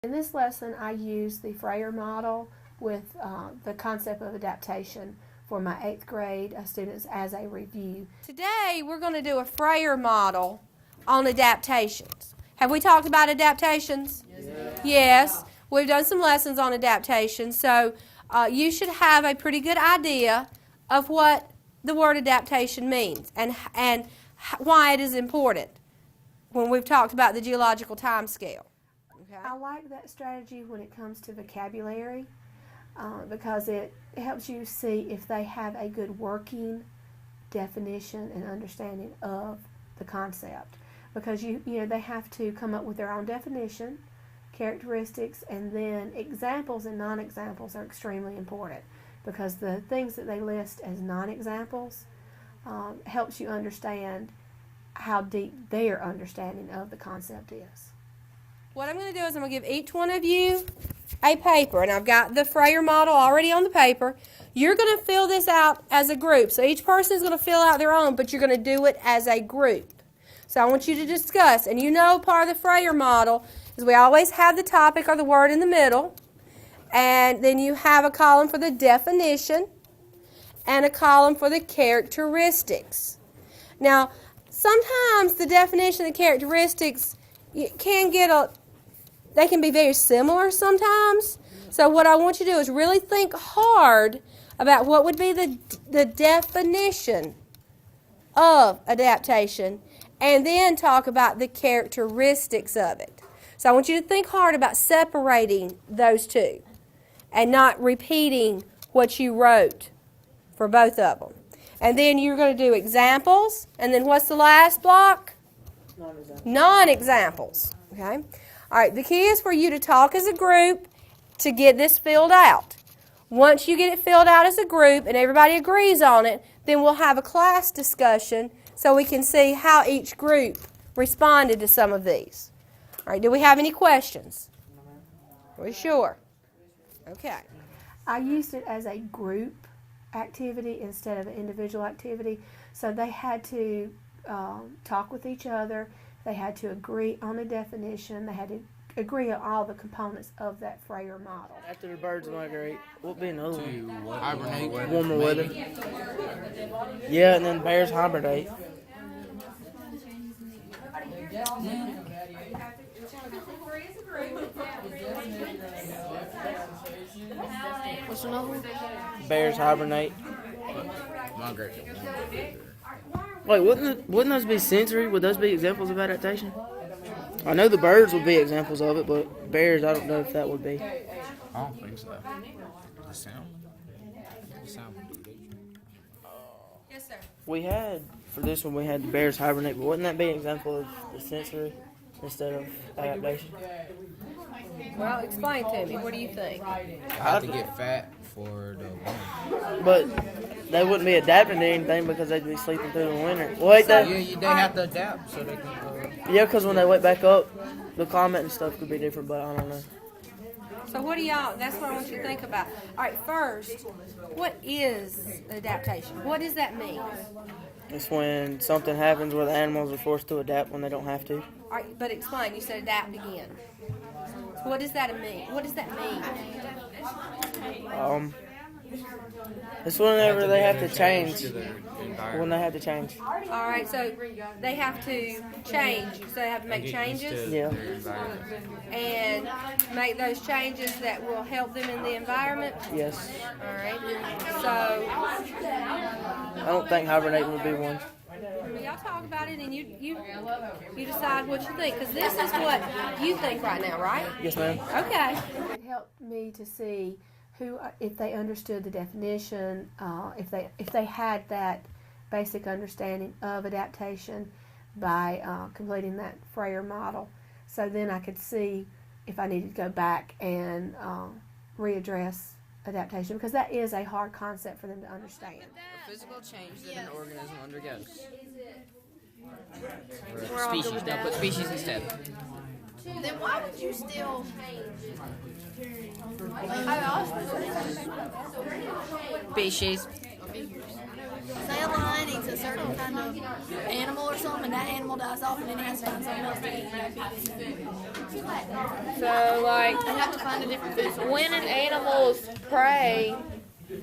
In this lesson, I used the Frayer Model with the concept of adaptation for my 8th grade students as a review. Today, we're going to do a Frayer Model on adaptations. Have we talked about adaptations? Yes. We've done some lessons on adaptation, so you should have a pretty good idea of what the word adaptation means and why it is important when we've talked about the geological time scale. Okay. I like that strategy when it comes to vocabulary because it helps you see if they have a good working definition and understanding of the concept. Because they have to come up with their own definition, characteristics, and then examples and non-examples are extremely important because the things that they list as non-examples helps you understand how deep their understanding of the concept is. What I'm going to do is I'm going to give each one of you a paper, and I've got the Frayer Model already on the paper. You're going to fill this out as a group. So each person is going to fill out their own, but you're going to do it as a group. So I want you to discuss, and part of the Frayer Model is we always have the topic or the word in the middle, and then you have a column for the definition and a column for the characteristics. Now, sometimes the definition and the characteristics they can be very similar sometimes. So what I want you to do is really think hard about what would be the definition of adaptation and then talk about the characteristics of it. So I want you to think hard about separating those two and not repeating what you wrote for both of them. And then you're going to do examples, and then what's the last block? Non-examples. Okay? All right, the key is for you to talk as a group to get this filled out. Once you get it filled out as a group and everybody agrees on it, then we'll have a class discussion so we can see how each group responded to some of these. All right, do we have any questions? Are we sure? Okay. I used it as a group activity instead of an individual activity, so they had to talk with each other. They had to agree on a definition. They had to agree on all the components of that Frayer Model. After the birds migrate, what would be another one? Hibernate. Warmer weather. Yeah, and then bears hibernate. What's another one? Bears hibernate. Migrate. Wait, wouldn't those be sensory? Would those be examples of adaptation? I know the birds would be examples of it, but bears, I don't know if that would be. I don't think so. The sound? The sound would do it. Yes, sir. For this one, we had the bears hibernate, but wouldn't that be an example of the sensory instead of adaptation? Well, explain to me. What do you think? I have to get fat for the winter. But they wouldn't be adapting to anything because they'd be sleeping through the winter. Wait, They have to adapt so they can. Yeah, because when they wake back up, the climate and stuff could be different, but I don't know. So what do y'all, that's what I want you to think about. All right, first, what is adaptation? What does that mean? It's when something happens where the animals are forced to adapt when they don't have to. All right, but explain. You said adapt again. So what does that mean? What does that mean? It's whenever they have to change. When they have to change. All right, so they have to change. So they have to make changes? Yeah. And make those changes that will help them in the environment? Yes. All right. So I don't think hibernating would be one. y'all talk about it and you decide what you think, because this is what you think right now, right? Yes, ma'am. Okay. It helped me to see if they understood the definition, if they had that basic understanding of adaptation by completing that Frayer Model. So then I could see if I needed to go back and readdress adaptation, because that is a hard concept for them to understand. The physical change that an organism undergoes. We're all good with that. Put species instead. Then why would you still Species. figures. Say a lion eats a certain kind of animal or something, and that animal dies off, and then it has to find something else to eat. So, like, They have to find a different food source. when an animal's prey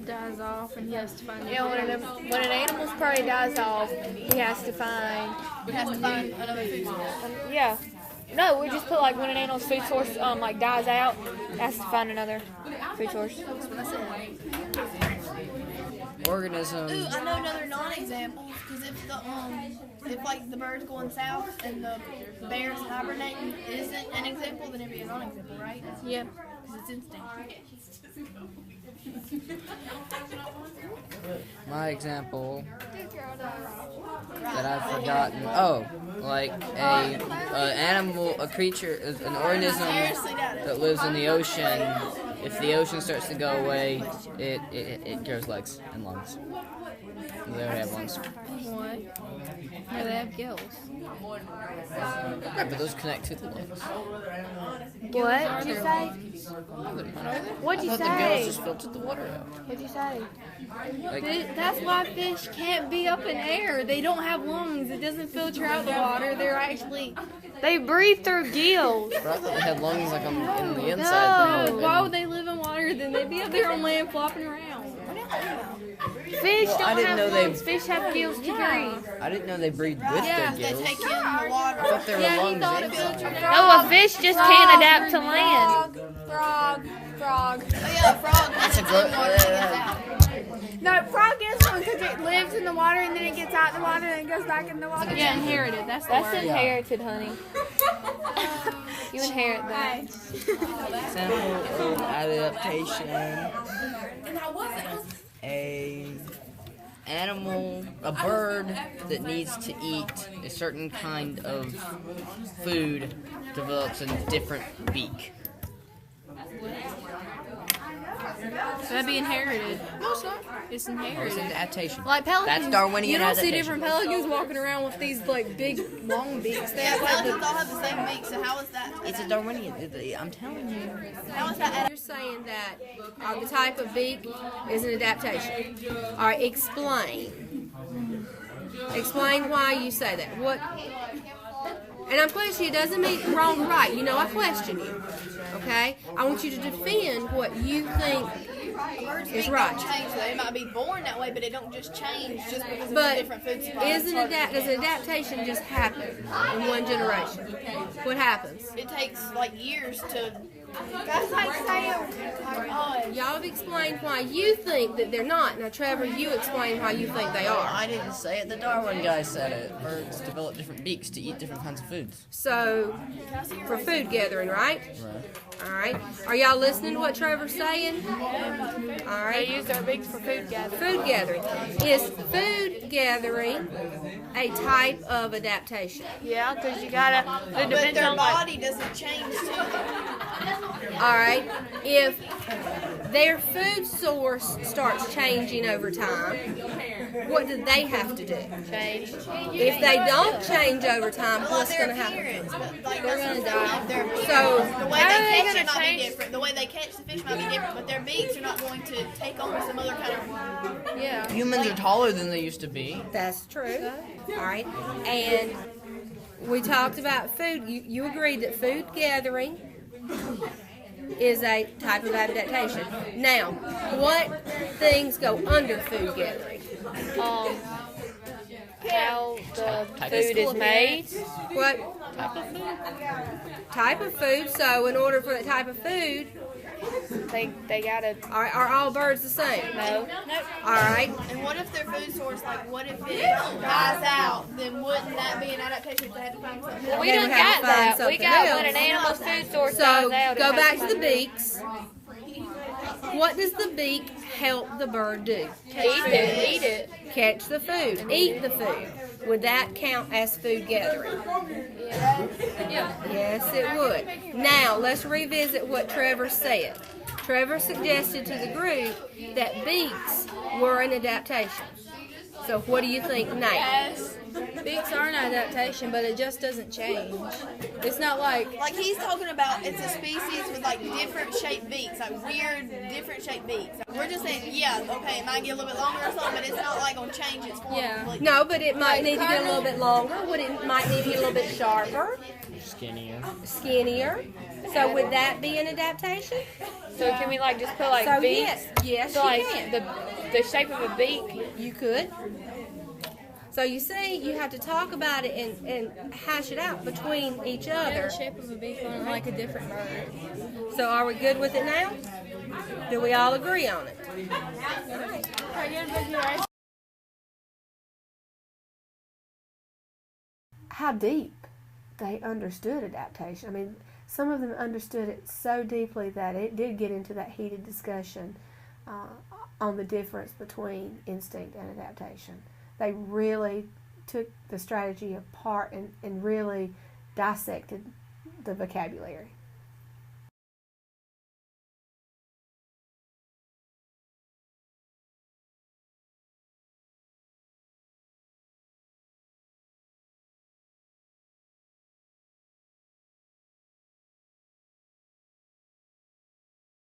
dies off and he has to find when an animal's prey dies off, he has to find It has to find another food source. yeah. No, we just put like when an animal's food source like dies out, it has to find another food source. That's what I said. Organism. Ooh, I know another non-example. Because if like the bird's going south and the bear's hibernating isn't an example, then it'd be a non-example, right? Yep. Because it's instinct. My example that I've forgotten. Oh, like a animal, a creature, an organism that lives in the ocean. If the ocean starts to go away, it grows legs and lungs. They already have lungs. What? No, they have gills. Right, but those connect to the lungs. What did you say? What'd you I thought the gills say? just filtered the water out. What'd you say? Like, That's why fish can't be up in air. They don't have lungs. It doesn't filter out the water. They breathe through gills. but I thought they had lungs like on in the inside. No, why would they live in water? Then they'd be up there on land flopping around. Fish Well, I don't didn't have know they- lungs. Fish have gills to breathe. I didn't know they breathed with Yeah, their They gills. take in the water. I thought they were Yeah, he lungs thought it inside. filtered out. No, a fish just can't adapt to land. Frog. Oh yeah, frog. That's a water good. and it gets out. No, frog gets one because it lives in the water and then it gets out of the water and it goes back in the water. Yeah, inherited. That's inherited, honey. You inherit that. Example of adaptation. A bird that needs to eat a certain kind of food develops a different beak. So that'd be inherited. No, it's not. It's It's inherited. an adaptation. Like pelicans, That's Darwinian you don't see adaptation. different pelicans walking around with these like big long beaks. They Yeah, have like pelicans all have the same beak, so how is that? It's a Darwinian. I'm telling you. How is that? You're saying that the type of beak is an adaptation. All right, explain. Explain why you say that. What? And I'm questioning you. It doesn't mean wrong or right. You know, I question you. Okay? I want you to defend what you think is right. Change though. It might be born that way, but it don't just change just because of But a different food supply. does an adaptation just happen in one generation? What happens? It takes like years to. That's like saying, Y'all have explained why you think that they're not. Now, Trevor, you explain why you think they are. I didn't say it. The Darwin guy said it. Birds develop different beaks to eat different kinds of foods. So, for food gathering, right? All right. Are y'all listening to what Trevor's saying? All right. use their beaks for food gathering. Food gathering. Is food gathering a type of adaptation? Yeah, because you gotta. It But depends their on like. body doesn't change too. All right. If their food source starts changing over time, what do they have to do? Change. If they don't change over time, Well, what's their going to happen? appearance, but like They're that's gonna what I'm die. saying. Their So, the way how are they they catch gonna it might be change? different. The way they catch the fish might be different, but their beaks are not going to take on some other kind of. Yeah. Humans are taller than they used to be. That's true. All right. And we talked about food. You agreed that food gathering is a type of adaptation. Now, what things go under food gathering? How the food is made. What type of food? So, in order for that type of food, They gotta. are all birds the same? No. All right. And what if their food source, like, what if it dies out? Then wouldn't that be an adaptation if they had to find something else? We They done would have got to find that. We something got else. when an animal's food source So, dies out. go it has back to find the another. beaks. What does the beak help the bird do? Eat it. Catch the food, eat the food. Would that count as food gathering? Yes, it would. Now, let's revisit what Trevor said. Trevor suggested to the group that beaks were an adaptation. So what do you think, Nate? Yes. Beaks are an adaptation, but it just doesn't change. It's not like Like he's talking about, it's a species with like different shaped beaks, like weird, different shaped beaks. We're just saying, yeah, okay, it might get a little bit longer or something, but it's not like gonna change its form Yeah. completely. No, but it might need to get a little bit longer. It might need to get a little bit sharper, Skinnier. skinnier. So would that be an adaptation? so. Can we like just put like So beaks? yes, So you like can. the shape of a beak. You could. So you see, you have to talk about it and hash it out between each other. The shape of a beak on like a different bird. So are we good with it now? Do we all agree on it? How deep they understood adaptation. I mean, some of them understood it so deeply that it did get into that heated discussion on the difference between instinct and adaptation. They really took the strategy apart and really dissected the vocabulary.